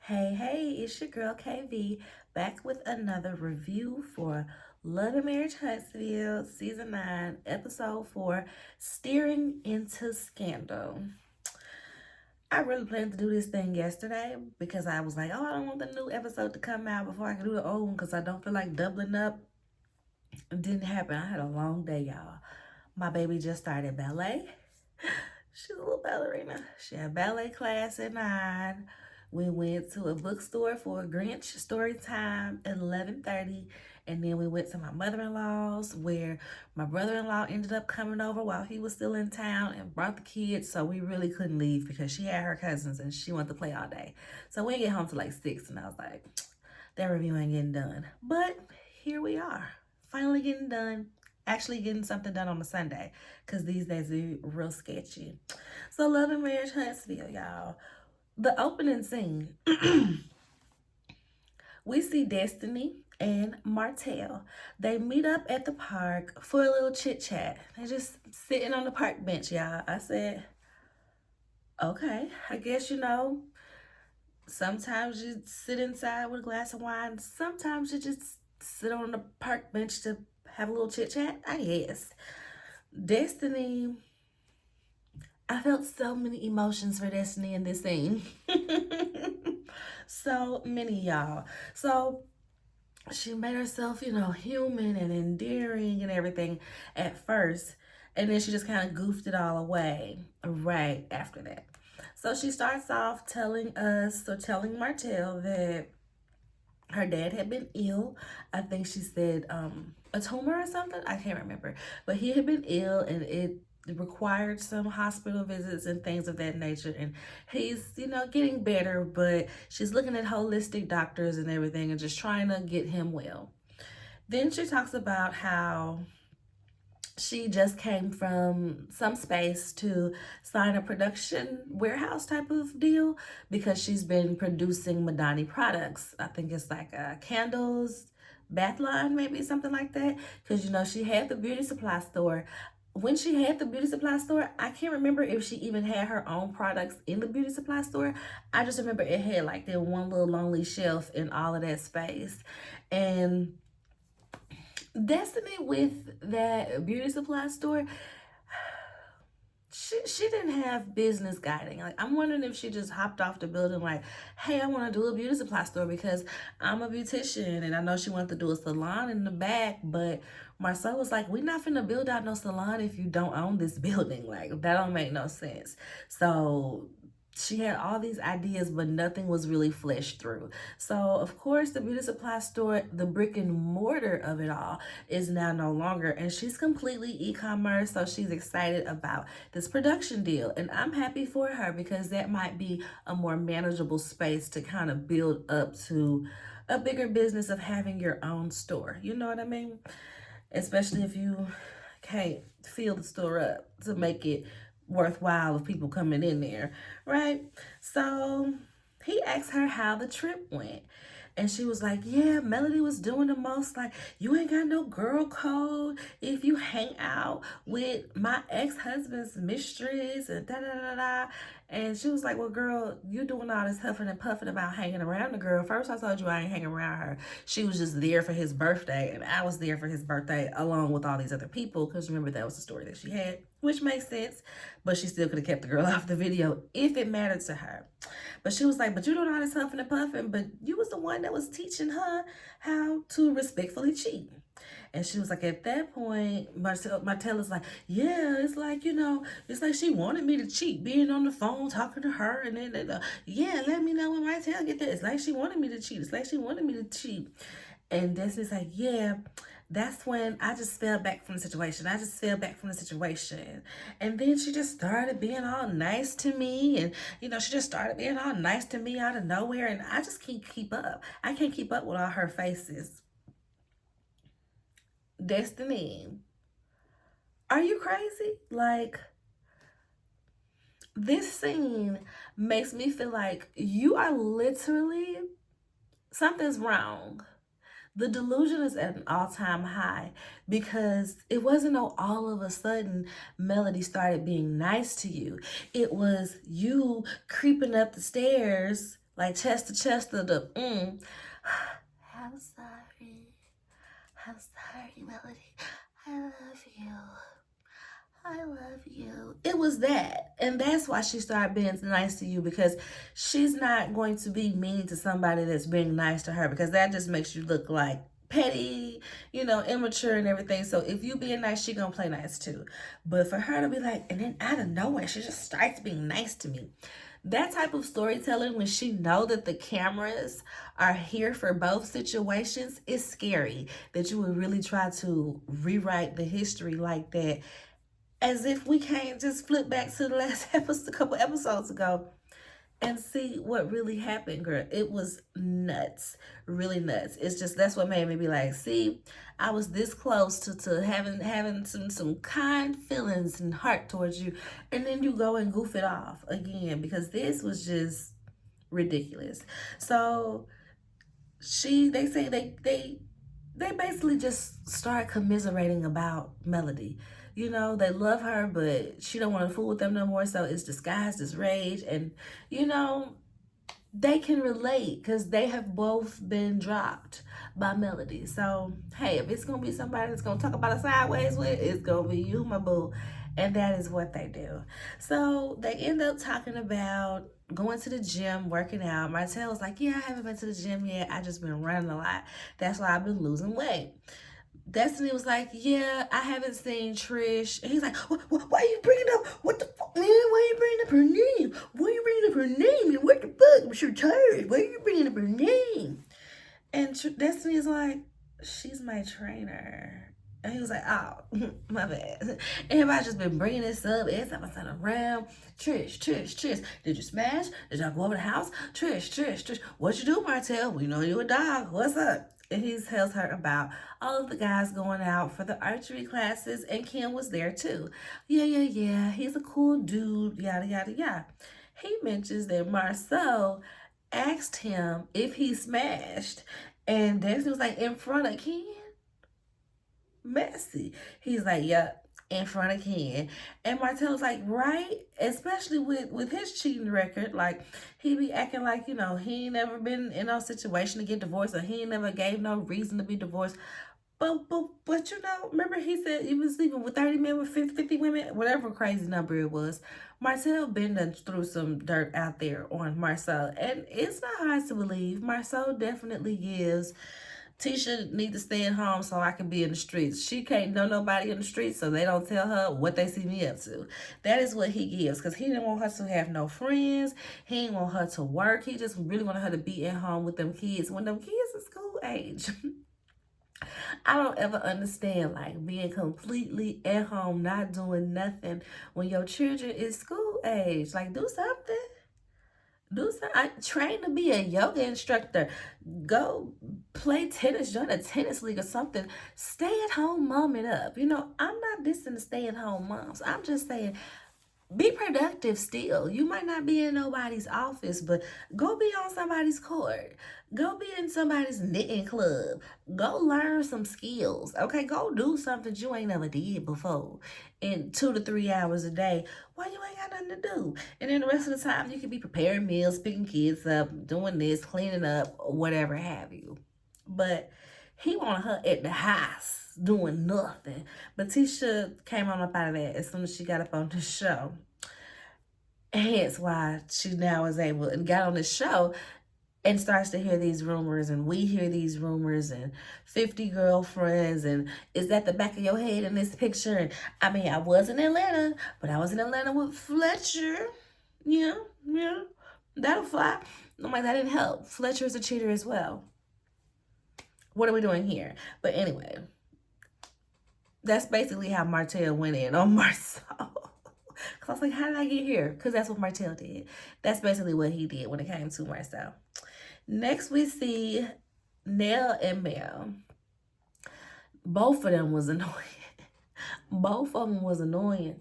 Hey, it's your girl KV back with another review for Love and Marriage Huntsville, Season 9, Episode 4, Steering into Scandal. I really planned to do this thing yesterday because I was like, I don't want the new episode to come out before I can do the old one because I don't feel like doubling up. It didn't happen. I had a long day, y'all. My baby just started ballet. She's a little ballerina. She had ballet class at 9. We went to a bookstore for a Grinch story time at 11:30. And then we went to my mother-in-law's where my brother-in-law ended up coming over while he was still in town and brought the kids. So we really couldn't leave because she had her cousins and she wanted to play all day. So we didn't get home till like 6 and I was like, that review ain't getting done. But here we are, finally getting done. Actually getting something done on a Sunday because these days are real sketchy. So Love and Marriage Huntsville, y'all. The opening scene, we see Destiny and Martell. They meet up at the park for a little chit chat. They're just sitting on the park bench, y'all. I said, okay, I guess sometimes you sit inside with a glass of wine. Sometimes you just sit on the park bench to have a little chit chat, I guess. Destiny, I felt so many emotions for Destiny in this scene. So many, y'all. So she made herself, human and endearing and everything at first. And then she just kind of goofed it all away right after that. So she starts off telling Martell that her dad had been ill. I think she said a tumor or something. I can't remember. But he had been ill and it required some hospital visits and things of that nature. And he's, getting better, but she's looking at holistic doctors and everything and just trying to get him well. Then she talks about how she just came from some space to sign a production warehouse type of deal because she's been producing Madani products. I think it's like candles, bath line, maybe something like that. Because, she had the beauty supply store. When she had the beauty supply store, I can't remember if she even had her own products in the beauty supply store. I just remember it had like that one little lonely shelf in all of that space. And Destiny with that beauty supply store, she didn't have business guiding. Like, I'm wondering if she just hopped off the building like, hey, I want to do a beauty supply store because I'm a beautician and I know she wanted to do a salon in the back, but Marcel was like, we're not finna build out no salon if you don't own this building. Like, that don't make no sense. So she had all these ideas, but nothing was really fleshed through. So, of course, the beauty supply store, the brick and mortar of it all, is now no longer. And she's completely e-commerce, so she's excited about this production deal. And I'm happy for her because that might be a more manageable space to kind of build up to a bigger business of having your own store. You know what I mean? Especially if you can't fill the store up to make it worthwhile of people coming in there, right? So he asked her how the trip went. And she was like, yeah, Melody was doing the most. Like, you ain't got no girl code if you hang out with my ex-husband's mistress and da-da-da-da. And she was like, well, girl, you doing all this huffing and puffing about hanging around the girl. First, I told you I ain't hanging around her. She was just there for his birthday, and I was there for his birthday along with all these other people, because remember, that was the story that she had, which makes sense. But she still could have kept the girl off the video if it mattered to her. But she was like, but you doing all this huffing and puffing, but you was the one that was teaching her how to respectfully cheat. And she was like, at that point, Martell is like, yeah, it's like, it's like she wanted me to cheat, being on the phone, talking to her. And then, yeah, let me know when Martell get there. It's like she wanted me to cheat. It's like she wanted me to cheat. And Destiny's like, yeah, that's when I just fell back from the situation. And then she just started being all nice to me. And, she just started being all nice to me out of nowhere. And I just can't keep up. I can't keep up with all her faces. Destiny, are you crazy? Like, this scene makes me feel like you are literally, something's wrong. The delusion is at an all-time high because it wasn't all of a sudden Melody started being nice to you. It was you creeping up the stairs like chest to chest of the I'm sorry. I'm sorry, Melody. I love you. I love you. It was that. And that's why she started being nice to you, because she's not going to be mean to somebody that's being nice to her, because that just makes you look like petty, immature and everything. So if you being nice, she gonna play nice too. But for her to be like, and then out of nowhere, she just starts being nice to me. That type of storytelling, when she know that the cameras are here for both situations, is scary. That you would really try to rewrite the history like that, as if we can't just flip back to the last episode, a couple episodes ago, and see what really happened, girl. It was nuts, really nuts. It's just, that's what made me be like, see, I was this close to having some kind feelings and heart towards you, and then you go and goof it off again, because this was just ridiculous. So they say they basically just start commiserating about Melody. They love her, but she don't want to fool with them no more. So it's disguised as rage. And, they can relate because they have both been dropped by Melody. So, hey, if it's going to be somebody that's going to talk about it sideways with, it's going to be you, my boo. And that is what they do. So they end up talking about going to the gym, working out. Martell was like, yeah, I haven't been to the gym yet. I just been running a lot. That's why I've been losing weight. Destiny was like, yeah, I haven't seen Trish. And he's like, why are you bringing up, what the fuck, man? Why are you bringing up her name? Why are you bringing up her name? And what the fuck? I'm sure tired. Why are you bringing up her name? And Destiny is like, she's my trainer. And he was like, oh, my bad. Everybody just been bringing this up every time I turn around. Trish, did you smash? Did y'all go over the house? Trish, what you do, Martell? We know you a dog. What's up? And he tells her about all of the guys going out for the archery classes, and Kim was there too. Yeah, he's a cool dude, yada, yada, yada. He mentions that Marceau asked him if he smashed, and Destiny was like, in front of Ken? Messy. He's like, yep, in front of Ken. And Martell was like, right? Especially with his cheating record. Like, he be acting like, he ain't never been in no situation to get divorced, or he ain't never gave no reason to be divorced. But remember he said he was sleeping with 30 men, with 50 women, whatever crazy number it was. Marcel been through some dirt out there on Marcel. And it's not hard to believe. Marcel definitely gives Tisha need to stay at home so I can be in the streets. She can't know nobody in the streets, so they don't tell her what they see me up to. That is what he gives, because he didn't want her to have no friends. He didn't want her to work. He just really wanted her to be at home with them kids when them kids are school age. I don't ever understand, like, being completely at home, not doing nothing when your children is school age. Like, do something. Train to be a yoga instructor. Go play tennis, join a tennis league or something. Stay at home, mom it up. I'm not dissing the stay at home moms. I'm just saying, be productive still. You might not be in nobody's office, but go be on somebody's court. Go be in somebody's knitting club. Go learn some skills. Okay, go do something you ain't never did before in 2 to 3 hours a day while you ain't got nothing to do. And then the rest of the time you can be preparing meals, picking kids up, doing this, cleaning up, whatever have you. But he wanted her at the house doing nothing. But Tisha came on up out of that as soon as she got up on the show. Hence why she now is able and got on the show and starts to hear these rumors, and we hear these rumors, and 50 girlfriends, and is that the back of your head in this picture? And I mean, I was in Atlanta, but I was in Atlanta with Fletcher. Yeah, that'll fly. I'm like, that didn't help. Fletcher's a cheater as well. What are we doing here? But anyway, that's basically how Martell went in on Marceau. Because I was like, how did I get here? Because that's what Martell did. That's basically what he did when it came to Marceau. Next, we see Nell and Mel. Both of them was annoying. Both of them was annoying.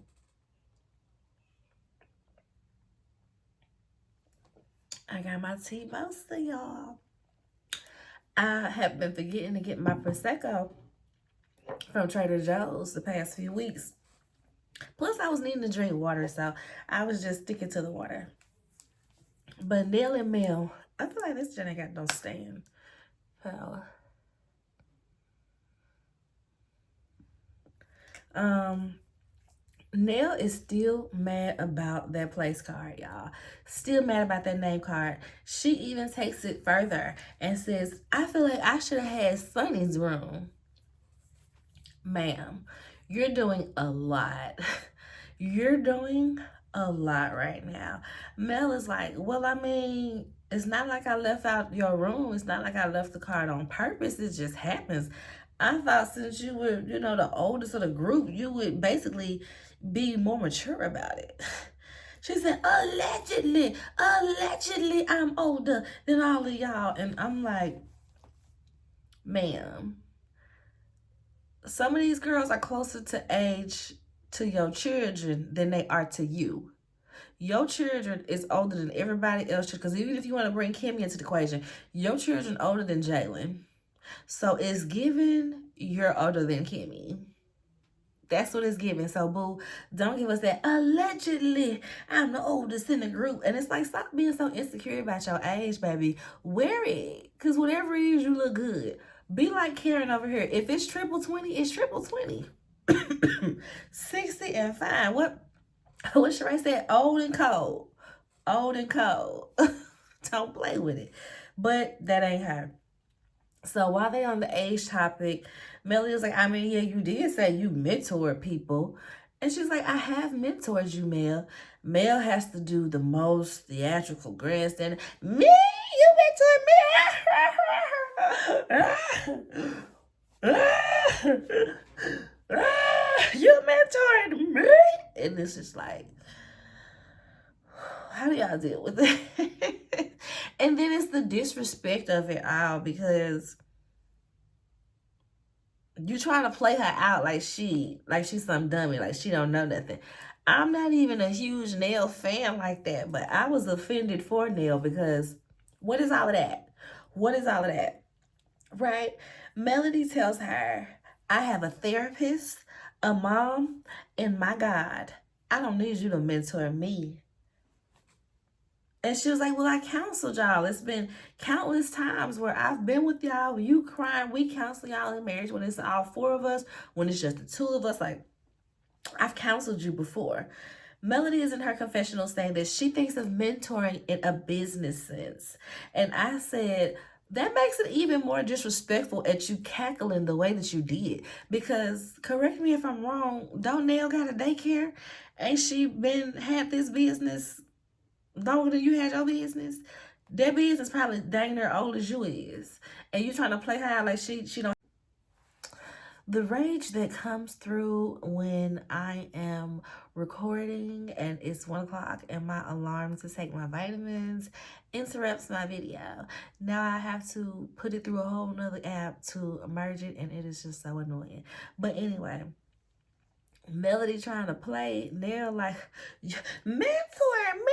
I got my tea mostly, y'all. I have been forgetting to get my Prosecco from Trader Joe's the past few weeks. Plus, I was needing to drink water, so I was just sticking to the water. But Nell and Mel, I feel like this Jen ain't got no stand. Hell. Nell is still mad about that place card, y'all. Still mad about that name card. She even takes it further and says, I feel like I should have had Sunny's room. Ma'am, you're doing a lot. You're doing a lot right now. Mel is like, well, I mean, it's not like I left out your room. It's not like I left the card on purpose. It just happens. I thought since you were, the oldest of the group, you would basically be more mature about it. She said, allegedly, I'm older than all of y'all. And I'm like, ma'am, some of these girls are closer to age to your children than they are to you. Your children is older than everybody else, because even if you want to bring Kimmy into the equation, your children older than Jalen. So it's given you're older than Kimmy. That's what it's giving. So, boo, don't give us that allegedly I'm the oldest in the group. And it's like, stop being so insecure about your age, baby. Wear it. Because whatever it is, you look good. Be like Karen over here. If it's triple 20, it's triple 20. 60 and fine. What Sheree said? Old and cold. Old and cold. Don't play with it. But that ain't her. So while they on the age topic, Melly was like, I mean, yeah, you did say you mentor people. And she's like, I have mentored you, Mel. Mel has to do the most theatrical grandstand. Me? You mentored me? You mentored me? And it's just like, how do y'all deal with it? And then it's the disrespect of it all, because you trying to play her out like she's some dummy, like she don't know nothing. I'm not even a huge Nell fan like that, but I was offended for Nell, because what is all of that? What is all of that? Right? Melody tells her, I have a therapist, a mom, and my God, I don't need you to mentor me. And she was like, well, I counseled y'all. It's been countless times where I've been with y'all. You crying, we counsel y'all in marriage when it's all four of us, when it's just the two of us. Like, I've counseled you before. Melody is in her confessional saying that she thinks of mentoring in a business sense. And I said, that makes it even more disrespectful at you cackling the way that you did. Because, correct me if I'm wrong, don't Nell got a daycare? Ain't she had this business longer than you had your business? That business probably dang near old as you is. And you trying to play her out like she don't. The rage that comes through when I am recording and it's 1 o'clock and my alarm to take my vitamins interrupts my video. Now I have to put it through a whole nother app to merge it, and it is just so annoying. But anyway, Melody trying to play Nell like, mentor me?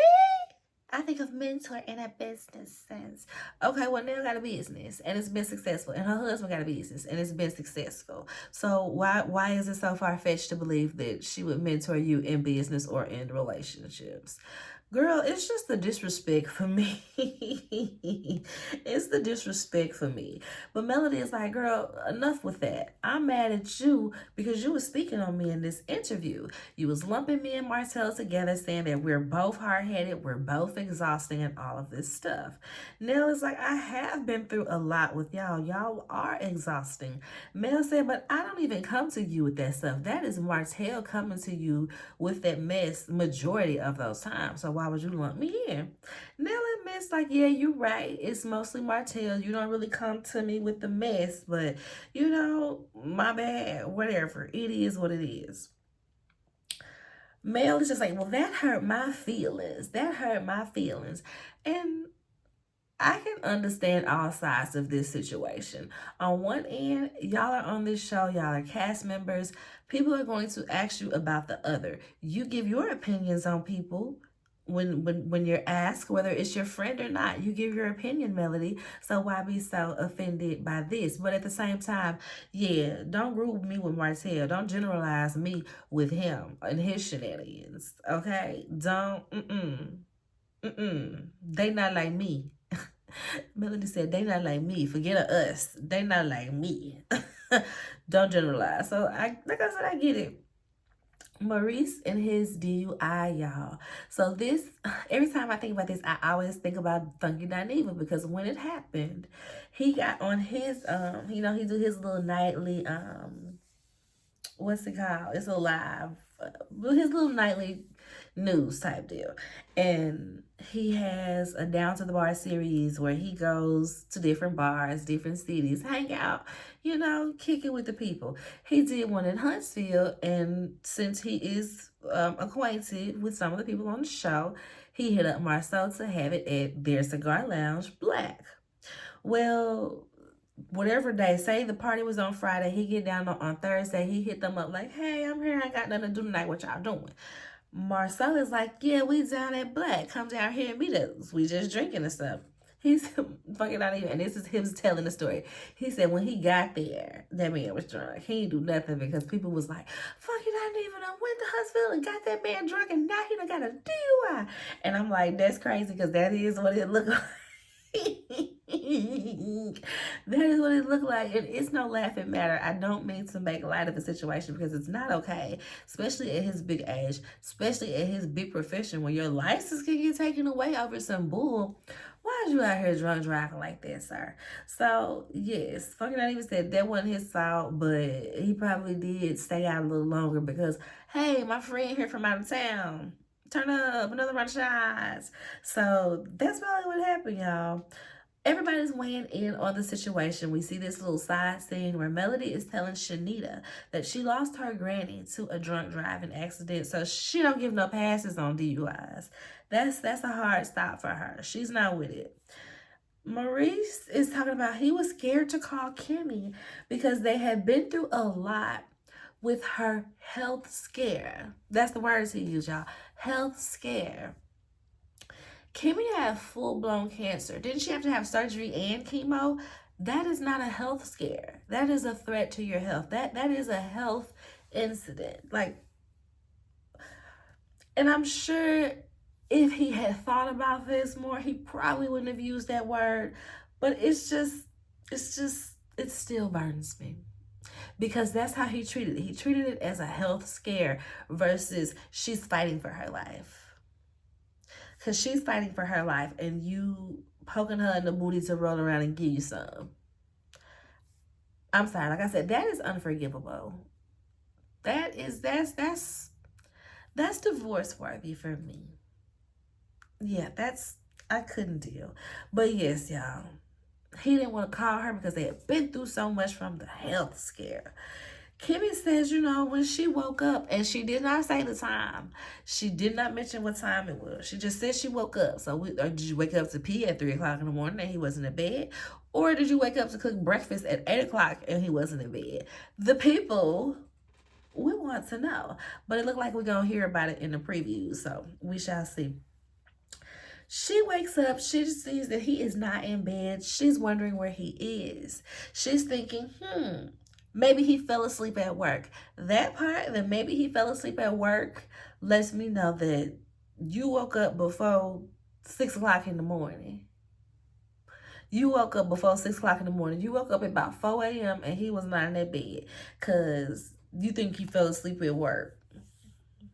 I think of mentor in a business sense. Okay, well, Nell got a business and it's been successful, and her husband got a business and it's been successful. So why is it so far-fetched to believe that she would mentor you in business or in relationships? Girl, it's just the disrespect for me. It's the disrespect for me. But Melody is like, girl, enough with that. I'm mad at you because you were speaking on me in this interview. You was lumping me and Martell together, saying that we're both hard-headed, we're both exhausting, and all of this stuff. Nell is like, I have been through a lot with y'all. Y'all are exhausting. Mel said, but I don't even come to you with that stuff. That is Martell coming to you with that mess majority of those times. So why would you lump me in? Nell admits, like, yeah, you're right. It's mostly Martell. You don't really come to me with the mess, but, my bad, whatever. It is what it is. Mel is just like, well, that hurt my feelings. That hurt my feelings. And I can understand all sides of this situation. On one end, y'all are on this show, y'all are cast members. People are going to ask you about the other. You give your opinions on people when you're asked, whether it's your friend or not. You give your opinion, Melody. So why be so offended by this? But at the same time, yeah, don't group me with Martell. Don't generalize me with him and his shenanigans. Okay? Don't. They not like me. Melody said, they not like me. Forget us. They not like me. Don't generalize. So like I said, I get it. Maurice and his DUI, y'all. So this, every time I think about this, I always think about Funky Dineva, because when it happened, he got on his he do his little nightly what's it called? It's a live, his little nightly news type deal, and he has a Down to the Bar series where he goes to different bars, different cities, hang out, kick it with the people. He did one in Huntsville, and since he is acquainted with some of the people on the show, he hit up Marceau to have it at their cigar lounge, Black. Well, whatever day, say the party was on Friday, he get down on Thursday, he hit them up like, hey, I'm here, I got nothing to do tonight, what y'all doing? Marcel is like, yeah, we down at Black, come down here and meet us, we just drinking and stuff. He's fucking not even, and this is him telling the story. He said when he got there, that man was drunk. He didn't do nothing because people was like, fucking I didn't even went to Huntsville and got that man drunk, and now he done got a DUI. And I'm like, that's crazy, because that is what it looked like. That is what it looked like, and it's no laughing matter. I don't mean to make light of the situation, because it's not okay, especially at his big age, especially at his big profession, where your license can get taken away over some bull. Why is you out here drunk driving like that, sir? So yes, fucking not even said that wasn't his fault, but he probably did stay out a little longer because, hey, my friend here from out of town, turn up, another round of shots. So that's probably what happened, y'all. Everybody's weighing in on the situation. We see this little side scene where Melody is telling Shanita that she lost her granny to a drunk driving accident, so she don't give no passes on DUIs. That's a hard stop for her. She's not with it. Maurice is talking about he was scared to call Kimmy because they had been through a lot with her health scare. That's the words he used, y'all. Health scare. Kimmy had full-blown cancer. Didn't she have to have surgery and chemo? That is not a health scare. That is a threat to your health. That is a health incident. And I'm sure if he had thought about this more, he probably wouldn't have used that word. But it still burdens me. Because that's how he treated it. He treated it as a health scare versus she's fighting for her life. Because she's fighting for her life and you poking her in the booty to roll around and give you some. I'm sorry, like I said, that is unforgivable. That's divorce worthy for me. Yeah, I couldn't deal. But yes, y'all, he didn't want to call her because they had been through so much from the health scare. Kimmy says, when she woke up, and she did not say the time. She did not mention what time it was. She just said she woke up. So or did you wake up to pee at 3 o'clock in the morning and he wasn't in bed? Or did you wake up to cook breakfast at 8 o'clock and he wasn't in bed? The people, we want to know. But it looked like we're going to hear about it in the preview. So we shall see. She wakes up, she sees that he is not in bed. She's wondering where he is. She's thinking, maybe he fell asleep at work. That part, that maybe he fell asleep at work, lets me know that you woke up before 6 o'clock in the morning. You woke up before 6 o'clock in the morning. You woke up at about 4 a.m. and he was not in that bed because you think he fell asleep at work.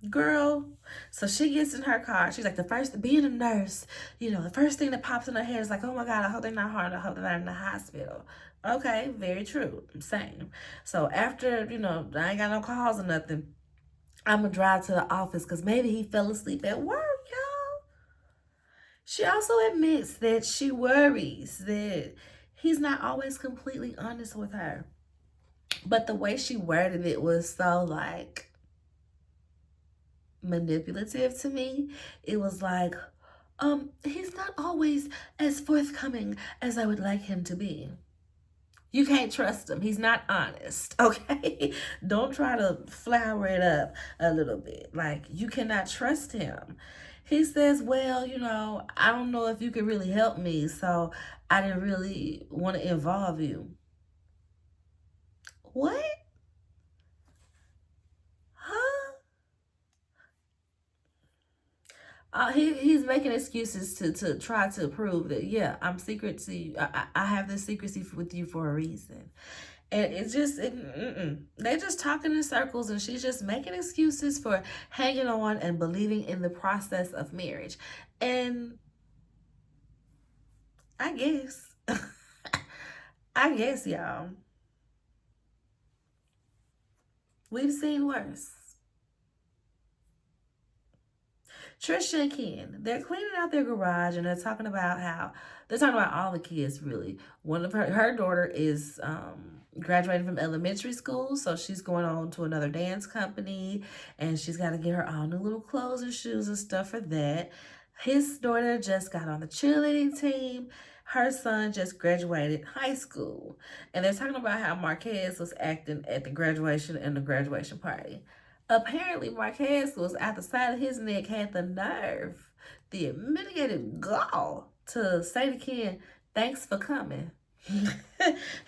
Girl, so she gets in her car. She's like, being a nurse, the first thing that pops in her head is like, oh my God, I hope they're not harmed. I hope they're not in the hospital. Okay, very true. Same. So after, I ain't got no calls or nothing, I'm going to drive to the office because maybe he fell asleep at work, y'all. She also admits that she worries that he's not always completely honest with her. But the way she worded it was so manipulative to me. It was like, he's not always as forthcoming as I would like him to be. You can't trust him. He's not honest, okay? Don't try to flower it up a little bit. You cannot trust him. He says, well, I don't know if you can really help me, so I didn't really want to involve you. What? Huh? He's making excuses to try to prove that, yeah, I'm secrecy. I have this secrecy with you for a reason. And it's just, they just talking in circles, and she's just making excuses for hanging on and believing in the process of marriage. And I guess, I guess, y'all, we've seen worse. Trisha and Ken, they're cleaning out their garage, and they're talking about all the kids, really. One of her daughter is graduating from elementary school, so she's going on to another dance company, and she's got to get her all new little clothes and shoes and stuff for that. His daughter just got on the cheerleading team. Her son just graduated high school, and they're talking about how Marquez was acting at the graduation and the graduation party. Apparently, Marquez was at the side of his neck, had the nerve, the mitigated gall to say to Ken, "Thanks for coming." He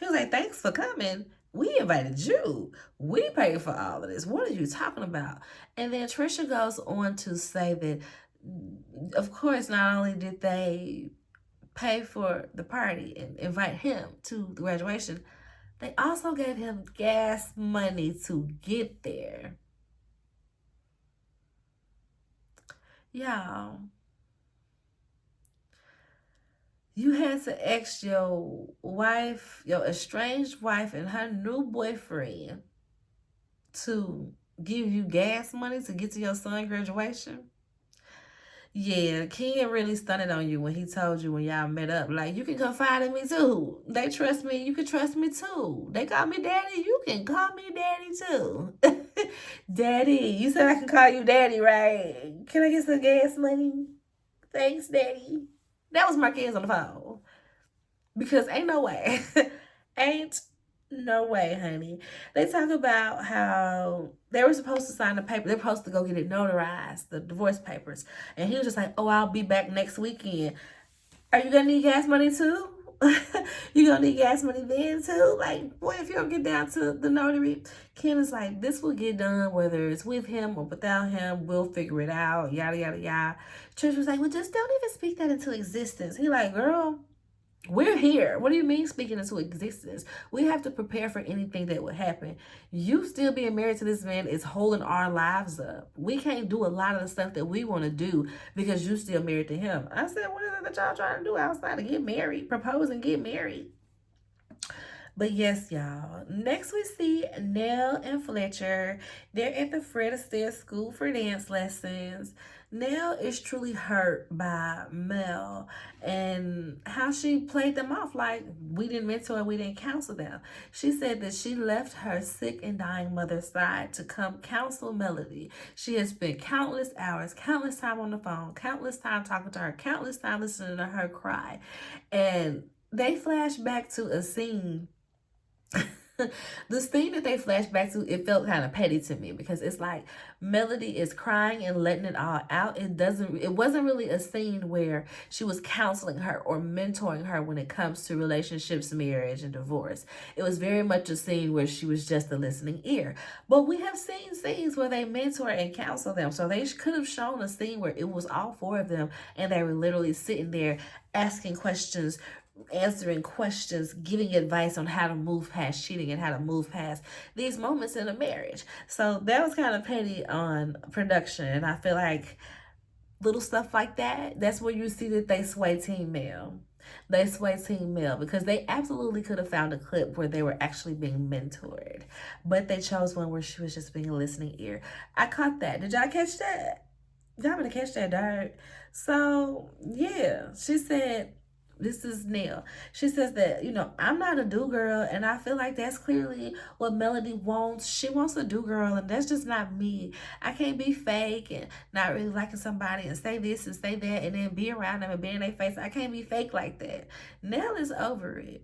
was like, "Thanks for coming. We invited you. We paid for all of this. What are you talking about?" And then Trisha goes on to say that, of course, not only did they pay for the party and invite him to the graduation, they also gave him gas money to get there. Y'all, you had to ask your wife, your estranged wife, and her new boyfriend to give you gas money to get to your son's graduation. Yeah, Ken really stunted on you when he told you when y'all met up, like, you can confide in me too. They trust me, you can trust me too. They call me daddy, you can call me daddy too. Daddy, you said I can call you daddy, right? Can I get some gas money? Thanks, daddy. That was Marquez on the phone. Because ain't no way. Ain't no way, honey. They talk about how they were supposed to sign the paper. They're supposed to go get it notarized, the divorce papers. And he was just like, "Oh, I'll be back next weekend." Are you gonna need gas money too? You gonna need gas money then too? Like, boy, if you don't get down to the notary, Ken is like, "This will get done whether it's with him or without him. We'll figure it out." Yada yada yada. Trish was like, "Well, just don't even speak that into existence." He like, "Girl, we're here. What do you mean speaking into existence? We have to prepare for anything that would happen. You still being married to this man is holding our lives up. We can't do a lot of the stuff that we want to do because you still married to him." I said, "What is it that y'all trying to do outside of get married? Propose and get married." But yes, y'all. Next we see Nell and Fletcher. They're at the Fred Astaire School for Dance Lessons. Nell is truly hurt by Mel and how she played them off like we didn't mentor and we didn't counsel them. She said that she left her sick and dying mother's side to come counsel Melody. She has spent countless hours, countless time on the phone, countless time talking to her, countless time listening to her cry. And they flash back to a scene. The scene that they flash back to, it felt kind of petty to me because it's like Melody is crying and letting it all out. It wasn't really a scene where she was counseling her or mentoring her when it comes to relationships, marriage, and divorce. It was very much a scene where she was just a listening ear. But we have seen scenes where they mentor and counsel them. So they could have shown a scene where it was all four of them and they were literally sitting there asking questions, answering questions, giving advice on how to move past cheating and how to move past these moments in a marriage. So that was kind of petty on production. And I feel like little stuff like that, that's where you see that they sway Team Mel. They sway Team Mel because they absolutely could have found a clip where they were actually being mentored. But they chose one where she was just being a listening ear. I caught that. Did y'all catch that? Y'all better catch that, dog. So, yeah, she said, this is Neil. She says that, I'm not a do girl, and I feel like that's clearly what Melody wants. She wants a do girl, and that's just not me. I can't be fake and not really liking somebody and say this and say that and then be around them and be in their face. I can't be fake like that. Nell is over it.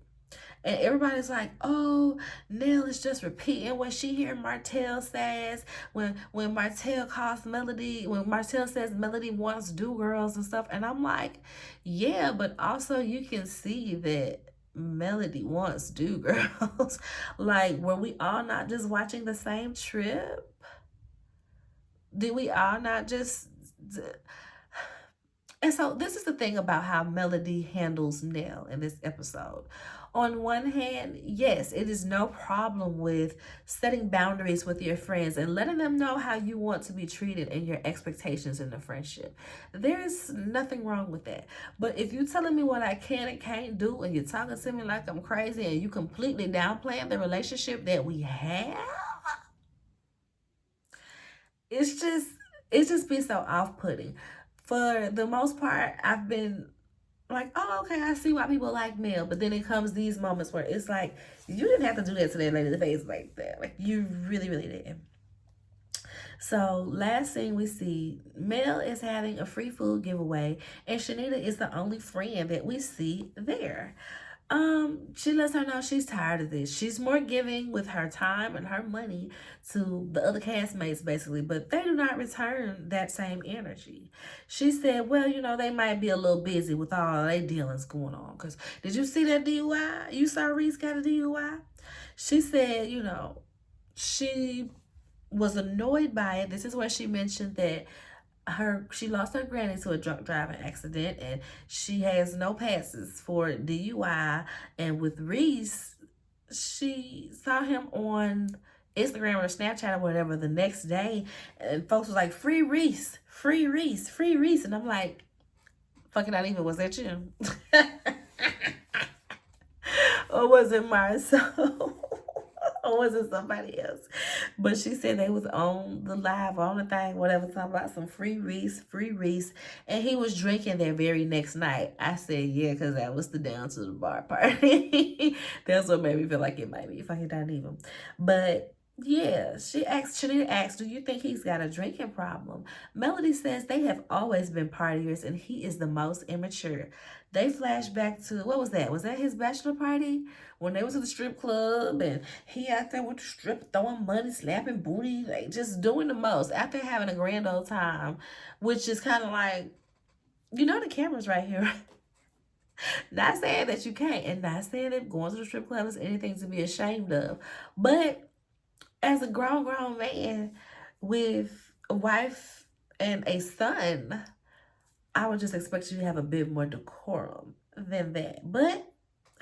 And everybody's like, "Oh, Nell is just repeating what she hear Martell says when Martell calls Melody, when Martell says Melody wants do girls and stuff." And I'm like, yeah, but also you can see that Melody wants do girls. Like, were we all not just watching the same trip? Did we all not just And so this is the thing about how Melody handles Nell in this episode. On one hand, yes, it is no problem with setting boundaries with your friends and letting them know how you want to be treated and your expectations in the friendship. There's nothing wrong with that. But if you're telling me what I can and can't do and you're talking to me like I'm crazy and you completely downplaying the relationship that we have, it's just it's just been so off-putting. For the most part, I've been like, oh, okay, I see why people like Mel. But then it comes these moments where it's like, you didn't have to do that to that lady in the face like that. Like, you really, really didn't. So, last thing we see, Mel is having a free food giveaway, and Shanita is the only friend that we see there. She lets her know she's tired of this. She's more giving with her time and her money to the other castmates, basically, but they do not return that same energy. She said, well, they might be a little busy with all their dealings going on. Because did you see that DUI? You saw Reese got a DUI? She said, she was annoyed by it. This is where she mentioned that she lost her granny to a drunk driving accident, and she has no passes for DUI. And with Reese, she saw him on Instagram or Snapchat or whatever the next day, and folks was like, free Reese, free Reese, free Reese. And I'm like, fucking not even, was that you? Or was it Marcel? Or was it somebody else? But she said they was on the live, on the thing, whatever, talking about some free Reese, and he was drinking that very next night. I said, yeah, because that was the down to the bar party. That's what made me feel like it might be fucking not even. But yeah, Shanita asked, do you think he's got a drinking problem? Melody says they have always been partiers and he is the most immature. They flash back to, what was that? Was that his bachelor party? When they was at the strip club and he out there with the strip throwing money, slapping booty, like just doing the most after having a grand old time, which is kind of like, the camera's right here. Not saying that you can't, and not saying that going to the strip club is anything to be ashamed of, but as a grown man with a wife and a son, I would just expect you to have a bit more decorum than that. But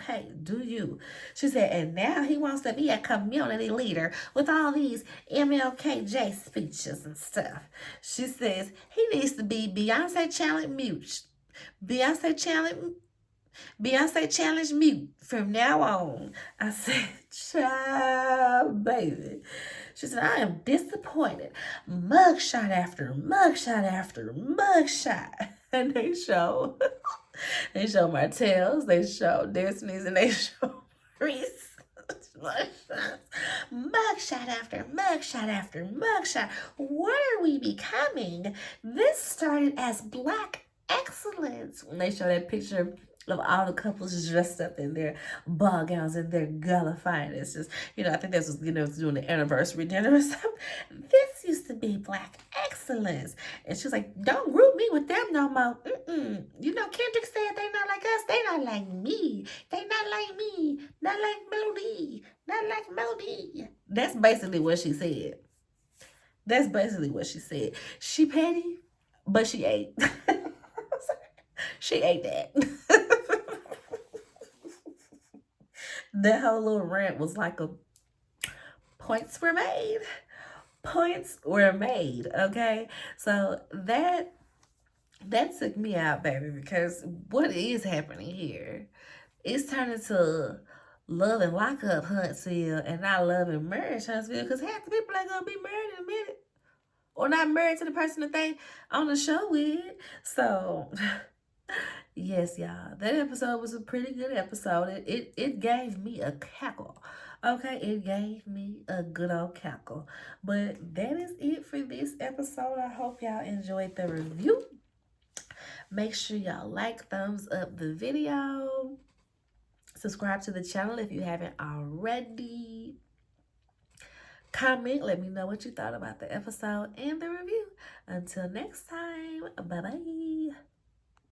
hey, do you? She said, and now he wants to be a community leader with all these MLKJ speeches and stuff. She says he needs to be Beyonce challenge mute. Beyonce challenge mute from now on. I said, child, baby. She said, I am disappointed. Mugshot after mugshot after mugshot. And they show Martell's, they show Destiny's, and they show Reese. Mugshot after mugshot after mugshot. What are we becoming? This started as Black excellence. When they show that picture of all the couples dressed up in their ball gowns and their gala finest. Just, I think this was, doing the anniversary dinner or something. This used to be Black excellence. And she was like, don't group me with them no more. Kendrick said they not like us. They not like me. They not like me. Not like Melody. Not like Melody. That's basically what she said. She petty, but she ate. She ate that. That whole little rant was like points were made. Points were made, okay? So that took me out, baby, because what is happening here? It's turning to love and lock up Huntsville and not love and marriage Huntsville, because half the people ain't gonna be married in a minute. Or not married to the person that they on the show with. So yes, y'all, that episode was a pretty good episode. It gave me a cackle. Okay, it gave me a good old cackle. But that is it for this episode. I hope y'all enjoyed the review. Make sure y'all like, thumbs up the video. Subscribe to the channel if you haven't already. Comment, let me know what you thought about the episode and the review. Until next time, bye-bye.